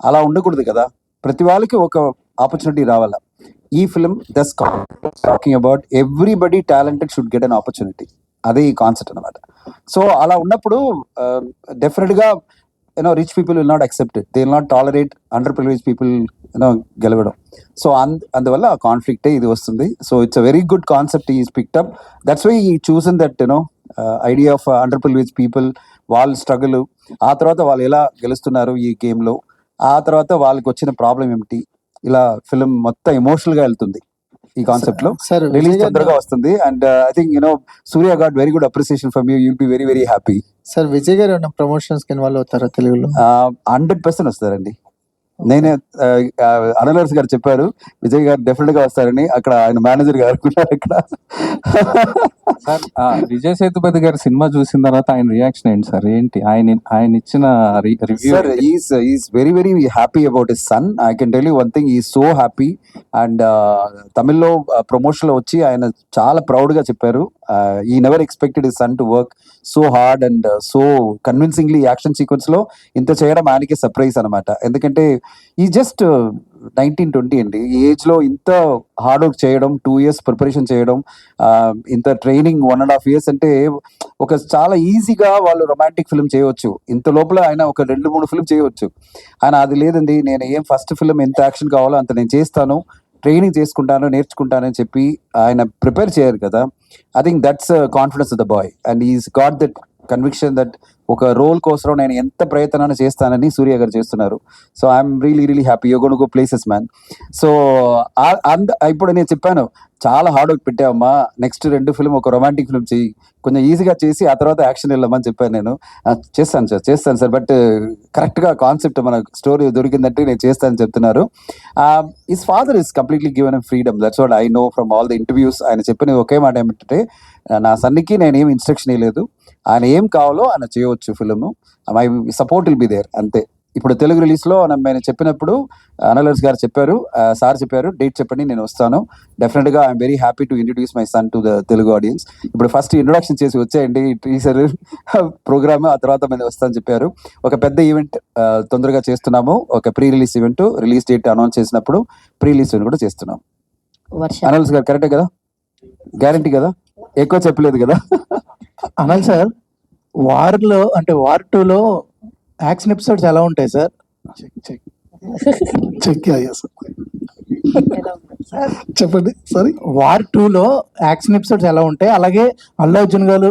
[SPEAKER 12] అలా ఉండకూడదు కదా, ప్రతి వాళ్ళకి ఒక ఆపర్చునిటీ రావాలా. ఈ film does talking about everybody talented should get an opportunity, అదే ఈ కాన్సెప్ట్ అనమాట. సో అలా ఉన్నప్పుడు డెఫినెట్ గా rich people will not accept it, they will not tolerate under privilege people గెలవడం. సో అందువల్ల ఆ కాన్ఫ్లిక్టే ఇది వస్తుంది. So it's a very good concept is picked up, that's why ఈ chosen that idea of under privilege people, వాళ్ళ struggle, ఆ తర్వాత వాళ్ళు ఎలా గెలుస్తున్నారు ఈ గేమ్ లో, ఆ తర్వాత వాళ్ళకి వచ్చిన ప్రాబ్లం ఏమిటి, ఇలా ఫిల్మ్ మొత్తం ఎమోషనల్ గా వెళ్తుంది ఈ కాన్సెప్ట్ లో.
[SPEAKER 7] సార్,
[SPEAKER 12] రిలీజ్ తొందరగా వస్తుంది. And I think Surya got very good appreciation from you, you'll be very very happy.
[SPEAKER 7] Sir, Vijay గారు ఏమైనా ప్రమోషన్స్ కి ఇన్వాల్వ్ అవుతారా తెలుగులో?
[SPEAKER 12] 100% వస్తారండి. నేనే అనలర్స్ గారు చెప్పారు, విజయ్ గారు డెఫినెట్ గా వస్తారని. అక్కడ ఆయన మేనేజర్ గారు అనుకున్నారు ఇక్కడ.
[SPEAKER 11] సార్, విజయ్ సేతుపతి గారి సినిమా చూసిన తర్వాత ఆయన రియాక్షన్ ఏంటి సార్? ఏంటి ఆయన ఇచ్చిన review?
[SPEAKER 12] Sir, he's very very happy about his son. I can tell you one thing, he's so happy. And తమిళ్లో ప్రమోషన్ లో వచ్చి ఆయన చాలా ప్రౌడ్ గా చెప్పారు, he never expected his son to work so hard and so convincingly action sequence లో ఇంత చేయడం ఆయనకి సర్ప్రైజ్ అనమాట. ఎందుకంటే ఈ జస్ట్ 19-20 అండి, ఈ ఏజ్ లో ఇంత హార్డ్ వర్క్ చేయడం, 2 years ప్రిపరేషన్ చేయడం, ఇంత ట్రైనింగ్ 1.5 years అంటే ఒక చాలా ఈజీగా వాళ్ళు రొమాంటిక్ ఫిల్మ్ చేయవచ్చు. ఇంత లోపల ఆయన ఒక 2-3 ఫిల్మ్ చేయవచ్చు. ఆయన అది లేదండి, నేను ఏం ఫస్ట్ ఫిల్మ్ ఎంత యాక్షన్ కావాలో అంత నేను చేస్తాను, ట్రైనింగ్ చేసుకుంటాను, నేర్చుకుంటాను అని చెప్పి ఆయన ప్రిపేర్ చేయరు కదా. I think that's confidence of the boy, and is got that conviction that ఒక రోల్ కోసం నేను ఎంత ప్రయత్నాన్ని చేస్తానని సూర్య గారు చేస్తున్నారు. So I'm really happy. You gonna go places man. సో ఇప్పుడు నేను చెప్పాను చాలా హార్డ్ వర్క్ పెట్టావమ్మా, నెక్స్ట్ 2 ఫిల్మ్ ఒక రొమాంటిక్ ఫిల్మ్ చెయ్యి, కొంచెం ఈజీగా చేసి ఆ తర్వాత యాక్షన్ వెళ్ళమని చెప్పాను. నేను చేస్తాను సార్ బట్ కరెక్ట్గా కాన్సెప్ట్ మన స్టోరీ దొరికిందంటే నేను చేస్తానని చెప్తున్నారు. His father is completely given freedom. That's what I know from all the interviews. ఆయన చెప్పిన ఒకే మాట ఏమిటంటే, నా సన్నికి నేను ఏం ఇన్స్ట్రక్షన్ ఇవ్వలేదు, ఆయన ఏం కావాలో ఆయన చేయవచ్చు film, my support will be there, అంతే. ఇప్పుడు తెలుగు రిలీజ్లో నేను చెప్పినప్పుడు అనలర్స్ గారు చెప్పారు, సార్ చెప్పారు డేట్ చెప్పండి నేను వస్తాను. డెఫినెట్గా I'm very happy to introduce my son to the Telugu audience. ఇప్పుడు ఫస్ట్ ఇంట్రొడక్షన్ చేసి వచ్చేయండి టీజర్ ప్రోగ్రామ్, ఆ తర్వాత మేము వస్తాను చెప్పారు. ఒక పెద్ద ఈవెంట్ తొందరగా చేస్తున్నాము, ఒక pre release event, release date announce చేసినప్పుడు ప్రీ రిలీజ్ ఈవెంట్ కూడా చేస్తున్నాం. అనల్స్ గారు కరెక్టే కదా, గ్యారంటీ కదా, ఎక్కువ చెప్పలేదు కదా?
[SPEAKER 7] అనాలి సార్, వార్లో అంటే వార్ 2లో యాక్షన్ ఎపిసోడ్స్ ఎలా ఉంటాయి సార్?
[SPEAKER 5] చెక్ అయ్యా సార్, చెప్పండి. సారీ,
[SPEAKER 7] వార్ 2లో యాక్షన్ ఎపిసోడ్స్ ఎలా ఉంటాయి, అలాగే అల్లు అర్జున్ గారు,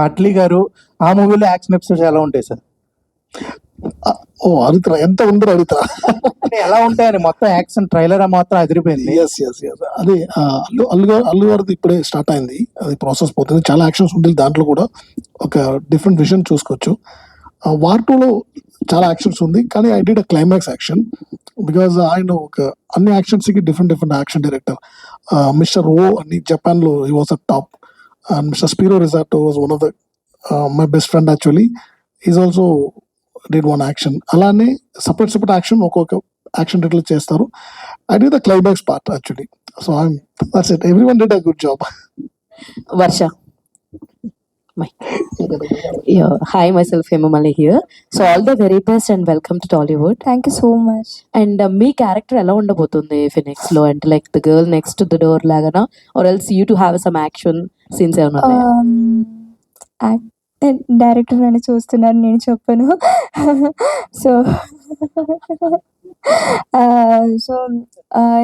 [SPEAKER 7] అట్లీ గారు ఆ మూవీలో యాక్షన్ ఎపిసోడ్స్ ఎలా ఉంటాయి సార్?
[SPEAKER 5] ఓ అడుగుతారా, ఎంత ఉండరు అడుగుతారా?
[SPEAKER 7] అంటే ఎలా ఉంటాయని మొత్తం యాక్షన్ ట్రైలర్ మాత్రం అదిరిపోయింది.
[SPEAKER 5] ఎస్ అదే అల్లు గారిది ఇప్పుడే స్టార్ట్ అయింది, అది ప్రాసెస్ పోతుంది. చాలా యాక్షన్స్ ఉంటుంది దాంట్లో కూడా, ఒక డిఫరెంట్ విజన్ చూసుకోవచ్చు. వార్ 2లో చాలా యాక్షన్స్ ఉంది, కానీ I did a climax action because ఆయన ఒక అన్ని యాక్షన్స్ కి డిఫరెంట్ యాక్షన్ డైరెక్టర్. మిస్టర్ ఓ అని జపాన్ లో he was a top, and mister Spiro Razatos was one of the my best friend actually. Is also did one action. అలానే separate action ఒక్కొక్క action director చేస్తారు. I did the climax part actually. So that's it, everyone did a good job.
[SPEAKER 13] Varsha. Yeah. Hi, myself Hemamali here. So all the very best and welcome to Tollywood.
[SPEAKER 3] Thank you so much.
[SPEAKER 13] And మీ character ఎలా ఉండబోతుంది Phoenix లో? అంటే like the girl next to the door లాగానా, or else you to have some action scenes ఏమైనా ఉన్నాయా?
[SPEAKER 3] Director నన్ను చూస్తున్నారు, నేను చెప్పను. సో సో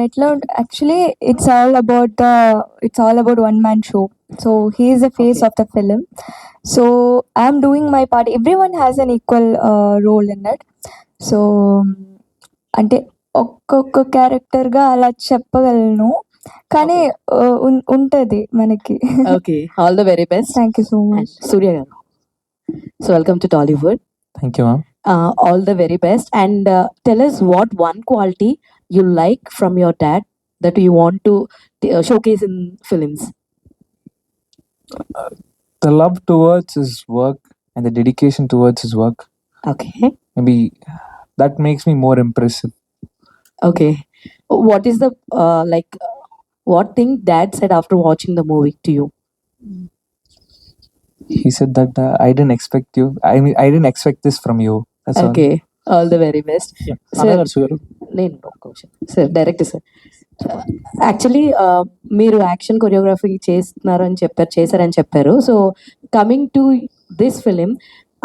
[SPEAKER 3] ఎట్లా actually it's all about one man show. So he is the face of the film. So I'm doing my part. Everyone has an equal role in that. So అంటే ఒక్కొక్క క్యారెక్టర్గా అలా చెప్పగలను, కానీ ఉంటుంది మనకి.
[SPEAKER 13] Okay, all the very best.
[SPEAKER 3] Thank you so much.
[SPEAKER 13] Surya garu, so welcome to Tollywood.
[SPEAKER 6] Thank you ma'am.
[SPEAKER 13] All the very best, and tell us what one quality you like from your dad that you want to showcase in films.
[SPEAKER 6] The love towards his work and the dedication towards his work,
[SPEAKER 13] Okay.
[SPEAKER 6] maybe that makes me more impressive.
[SPEAKER 13] Okay. What is the what thing dad said after watching the movie to you?
[SPEAKER 6] He said that I didn't expect you. I mean, I didn't expect this from you. That's all.
[SPEAKER 13] Okay. All the very best. నేను sir director sir, actually మీరు action choreography చేశారని చెప్పారు. So coming to this film,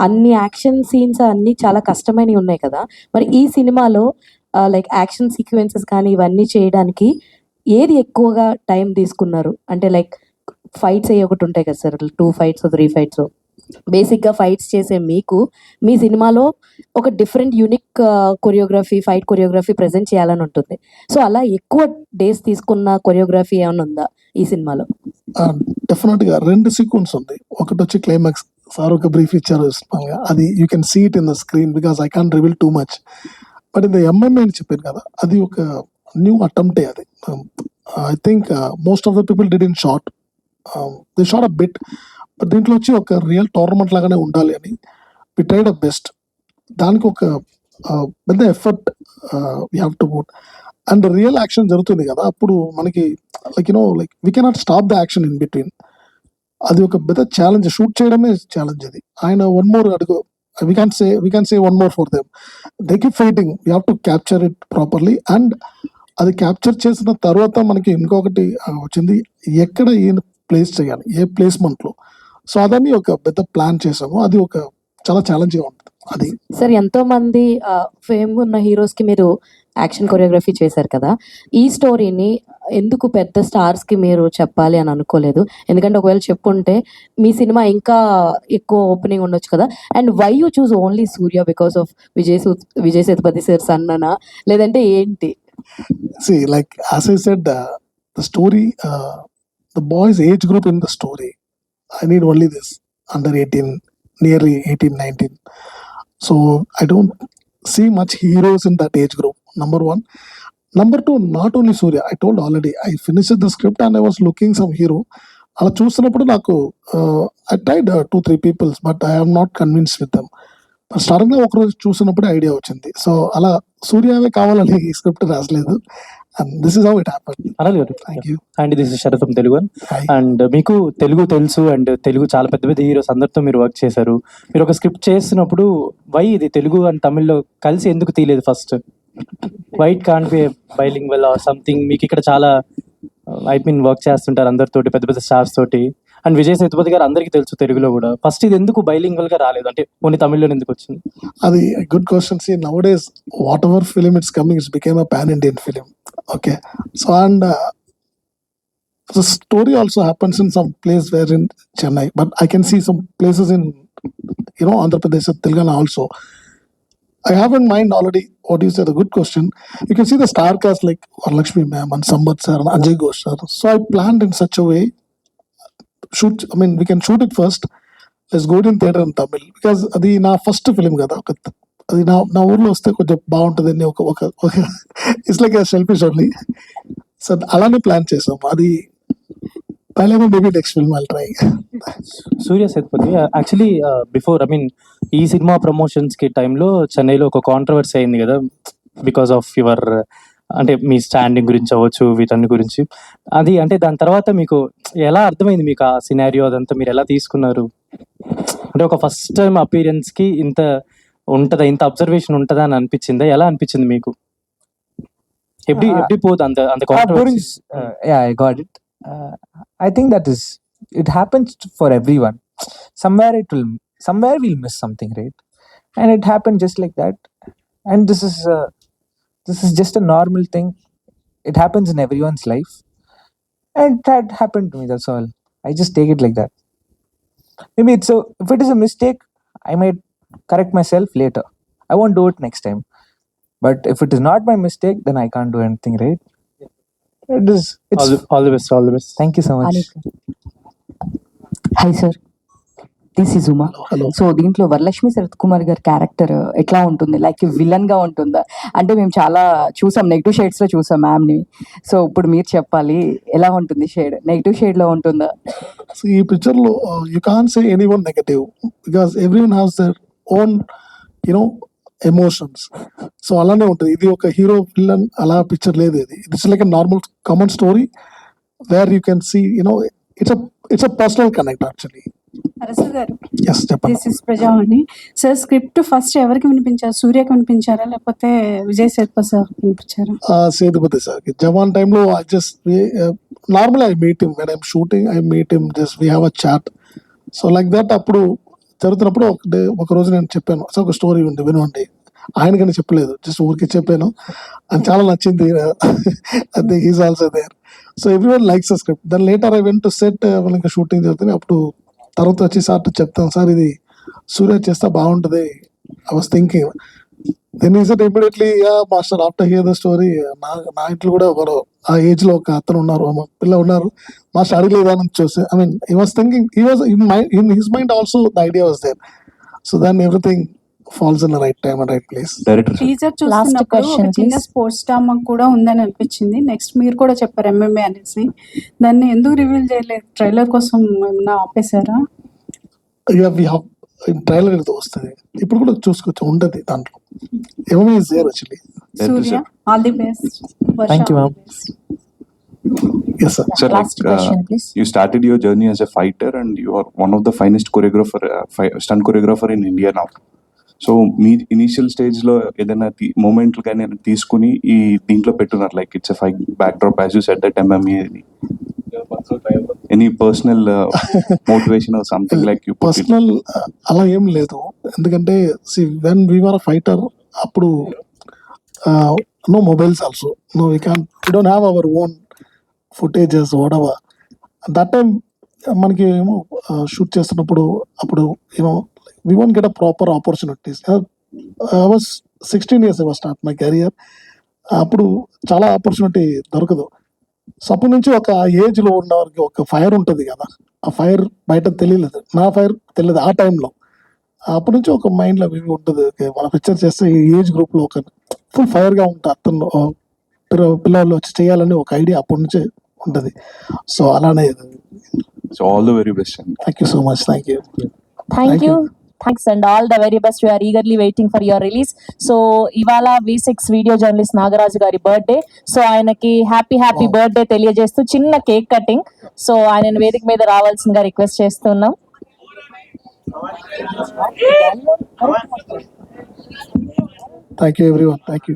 [SPEAKER 13] అన్ని action scenes అన్ని చాలా కష్టమైనవి ఉన్నాయి కదా, మరి ఈ సినిమాలో లైక్ యాక్షన్ సీక్వెన్సెస్ కానీ ఇవన్నీ చేయడానికి ఏది ఎక్కువగా టైం తీసుకున్నారు? అంటే లైక్ ఫైట్స్ అయ్యి ఒకటి ఉంటాయి కదా సార్, 2 fights 3 fights. బేసిక్గా ఫైట్స్ చేసే మీకు మీ సినిమాలో ఒక different unique fight choreography present చేయాలని ఉంటుంది. సో అలా ఎక్కువ డేస్ తీసుకున్న కొరియోగ్రఫీ ఏమైనా ఉందా ఈ సినిమాలో?
[SPEAKER 5] డెఫినెట్ గా 2 సీక్వెన్స్ ఉంది. ఒకటి వచ్చి క్లైమాక్స్, సార్ ఒక బ్రీఫ్ ఇచ్చారు, అది you can see it in the screen because I can't reveal too much. But in the MMA అని చెప్పారు కదా, అది ఒక న్యూ అటెంప్టే. అది I think most of the people did in short, they short a bit. But దీంట్లో వచ్చి ఒక రియల్ టోర్నమెంట్ లాగానే ఉండాలి అని వి ట్రైడ్ అ బెస్ట్. దానికి ఒక పెద్ద effort we have to put. And real action జరుగుతుంది కదా, అప్పుడు మనకి like we cannot stop the action in between. అది ఒక పెద్ద ఛాలెంజ్, షూట్ చేయడమే ఛాలెంజ్. అది ఆయన వన్ మోర్ అడుగు, we can say one more for them. They keep fighting, we have to capture it properly. And అది క్యాప్చర్ చేసిన తర్వాత మనకి ఇంకొకటి వచ్చింది, ఎక్కడ ఏం ప్లేస్ చేయాలి, ఏ ప్లేస్మెంట్లో. సో అదని ఒక పెద్ద ప్లాన్ చేసాము. అది ఒక చాలా ఛాలెంజ్గా ఉంటుంది. అది
[SPEAKER 13] సార్, ఎంతో మంది ఫేమ్ ఉన్న హీరోస్ కి మీరు యాక్షన్ కొరియోగ్రఫీ చేశారు కదా, ఈ స్టోరీని ఎందుకు పెద్ద స్టార్స్కి మీరు చెప్పాలి అని అనుకోలేదు? ఎందుకంటే ఒకవేళ చెప్పుంటే మీ సినిమా ఇంకా ఎక్కువ ఓపెనింగ్ ఉండొచ్చు కదా. And why you choose only Surya because of Vijay Sethupathi sir సన్ననా, లేదంటే ఏంటి?
[SPEAKER 5] See, like as I said, the story, the boys' age group in the story, I need only this under 18, nearly 18, 19. So I don't see much heroes in that age group. Number one. Number two, not only Surya. I told already, I finished the script and I was looking some hero. అలా చూస్తున్నప్పుడు నాకు I tried 2-3 peoples but I have not convince with them. స్టార్టింగ్లో ఒకరోజు చూసినప్పుడు idea వచ్చింది. So అలా సూర్యవే కావాలని ఈ స్క్రిప్ట్ రాసలేదు. And this is how it happened.
[SPEAKER 14] Anil garu,
[SPEAKER 5] thank you.
[SPEAKER 14] And this is Sarath from Telugu. And మీకు తెలుగు తెలుసు అండ్ తెలుగు చాలా పెద్ద పెద్ద హీరోస్ అందరితో మీరు వర్క్ చేశారు. మీరు ఒక స్క్రిప్ట్ చేస్తున్నప్పుడు వై ఇది తెలుగు అండ్ తమిళ్లో కలిసి ఎందుకు తీయలేదు first? Why it can't be bilingual or something? మీకు ఇక్కడ చాలా ఐ మీన్ వర్క్ చేస్తుంటారు అందరితోటి, పెద్ద పెద్ద స్టార్స్ తోటి. అండ్ విజయ్ సేతుపతి గారు అందరికీ తెలుసు తెలుగులో కూడా. ఫస్ట్ ఇది ఎందుకు బైలింగ్వల్ గా రాలేదు, అంటే ఓన్లీ తమిళ్లో ఎందుకు వచ్చింది?
[SPEAKER 5] అది good question. See nowadays whatever film it's coming it's became a pan Indian film. Okay, so and the story also happens in some place where in Chennai, but I can see some places in Andhra Pradesh, Telangana also. I have in mind already what you said, a good question. You can see the star cast like Varalakshmi ma'am and Sambat sir and Ajay Ghosh sir. So I planned in such a way, we can shoot it first. Let's go in theater in Tamil because అది నా first film కదా. అది నా ఊర్లో వస్తే కొంచెం బాగుంటుందని ఒక it's like selfish only. So అలానే ప్లాన్ చేసాం. అది పైలేమో maybe next film I'll try.
[SPEAKER 14] Surya Sethupathi actually before ఈ సినిమా ప్రమోషన్స్ కి టైంలో చెన్నైలో ఒక కాంట్రవర్సీ అయింది కదా, బికాస్ ఆఫ్ యువర్ అంటే మీ స్టాండింగ్ గురించి అవ్వచ్చు, వీటన్ని గురించి. అది అంటే దాని తర్వాత మీకు ఎలా అర్థమైంది, మీకు ఆ సినారియో అదంతా మీరు ఎలా తీసుకున్నారు? అంటే ఒక ఫస్ట్ టైం అపీరెన్స్ కి ఇంత ఉంటదా, ఇంత అబ్జర్వేషన్ ఉంటదా అని అనిపించిందా? ఎలా అనిపించింది మీకు? ఎప్పుడు పోదు అంత controversy?
[SPEAKER 6] Yeah, I got it. I think that is, it happens for everyone. Somewhere we'll miss something, right? And it happened just like that. And this is just a normal thing. It happens in everyone's life. And that happened to me, that's all. I just take it like that. Maybe if it is a mistake, I might correct myself later. I won't do it next time. But if it is not my mistake, then I can't do anything, right? It's
[SPEAKER 14] all the best.
[SPEAKER 6] Thank you so much.
[SPEAKER 13] Hi sir, this is Uma. So దీంట్లో వరలక్ష్మి శరత్ కుమార్ గారి character ఎట్లా ఉంటుంది? Like villain గా ఉంటుందా? అంటే మేము చాలా చూసాం, నెగిటివ్ షేడ్స్ లో చూసాం మ్యామ్ ని. సో ఇప్పుడు మీరు చెప్పాలి, ఎలా ఉంటుంది షేడ్? నెగిటివ్ షేడ్ లో ఉంటుందా?
[SPEAKER 5] సో ఈ పిక్చర్ లో you can say anyone negative because everyone has their own emotions. So అలానే ఉంటుంది. ఇది ఒక హీరో విలన్ అలా పిక్చర్ లేదు. ఇది it's like a normal common story where you can see it's a personal connect actually.
[SPEAKER 15] Arasu గారు,
[SPEAKER 5] yes చెప్పండి.
[SPEAKER 15] This is Prajavani. Sir script first ఎవరికి వినిపించారు? సూర్యకి వినిపించారా లేకపోతే విజయ్ సేతుపతి సార్ వినిపించారా?
[SPEAKER 5] సేతుపతి సార్ కి జవాన్ టైంలో I just normal I meet him when I'm shooting. I meet him, just we have a chat. So like that అప్పుడు జరుగుతున్నప్పుడు ఒక రోజు నేను చెప్పాను, సో ఒక స్టోరీ ఉంది వినండి. ఆయనకని చెప్పలేదు, జస్ట్ ఊరికి చెప్పాను. అని చాలా నచ్చింది. I think he's also there. So everyone likes the script. Then later I went to set, ఇంకా షూటింగ్ జరుగుతుంది. అప్పుడు తర్వాత వచ్చి సార్ చెప్తాను, సార్ ఇది సూర్య చేస్తే బాగుంటుంది. I was thinking. దెన్ ఈ set immediately, master after here the story, నా ఇంట్లో కూడా ఒకరు ఆ ఏజ్ లో ఒక అతను ఉన్నారు, పిల్ల ఉన్నారు. మాస్టర్ అడగలేదని చూసి I mean he was thinking, he was in his mind also the idea was there. So then everything falls in the right time and right place.
[SPEAKER 15] Teaser చూస్తున్నప్పుడు ఒక చిన్న స్పోర్ట్స్ డ్రామా కూడా ఉందని అనిపించింది. నెక్స్ట్ మీరు కూడా చెప్పారు MMA అనేసి. దాన్ని ఎందుకు రివీల్ చేయలేదు? ట్రైలర్ కోసం ఏమన్నా ఆపేశారా?
[SPEAKER 5] ట్రైలర్ ఏదో వస్తుంది, ఇప్పుడు కూడా చూసుకోవచ్చు, ఉంటుంది దాంట్లో. MMA is there actually.
[SPEAKER 15] Surya, all the best.
[SPEAKER 6] Thank you, ma'am.
[SPEAKER 5] Yes sir.
[SPEAKER 16] Sir, you started your journey as a fighter and you are one of the finest stunt choreographer in India now. So మీ initial stage లో ఏదైనా మూమెంట్లు కానీ తీసుకుని ఈ దీంట్లో పెట్టున్నారు, like it's a fight back drop as you said that MMA. Any personal motivation or something like you?
[SPEAKER 5] Personal అలా ఏం లేదు, ఎందుకంటే when we were a fighter అప్పుడు no mobiles also, no we don't have our own footages వాడవా that time మనకి ఏమో shoot చేస్తున్నప్పుడు అప్పుడు you know we won't get a proper opportunities. I was 16 years I was start my career. అప్పుడు చాలా opportunity దొరకదు. So అప్పటి నుంచి ఒక ఏజ్లో ఉన్న వారికి ఒక ఫైర్ ఉంటుంది కదా, ఆ ఫైర్ బయట తెలియలేదు, నా ఫైర్ తెలియదు ఆ టైంలో. అప్పటి నుంచి ఒక మైండ్లో ఇవి ఉంటుంది, ఓకే మన పిక్చర్ చేస్తే ఈ ఏజ్ గ్రూప్లో ఒక ఫుల్ ఫైర్గా ఉంటా అతను పిల్లలు వచ్చి చేయాలని ఒక ఐడియా అప్పటి నుంచే ఉంటుంది. సో అలానే
[SPEAKER 16] so all the very best అండి.
[SPEAKER 5] Thank you so much. Thank you.
[SPEAKER 4] Thank you. Thanks and all the very best. We are eagerly waiting for your release. So ఇవాళ V6 వీడియో జర్నలిస్ట్ నాగరాజు గారి birthday. So ఆయనకి happy birthday తెలియజేస్తూ చిన్న cake cutting. So ఆయన వేదిక మీద రావాల్సిందిగా request చేస్తున్నాం.
[SPEAKER 5] Thank you everyone. Thank you.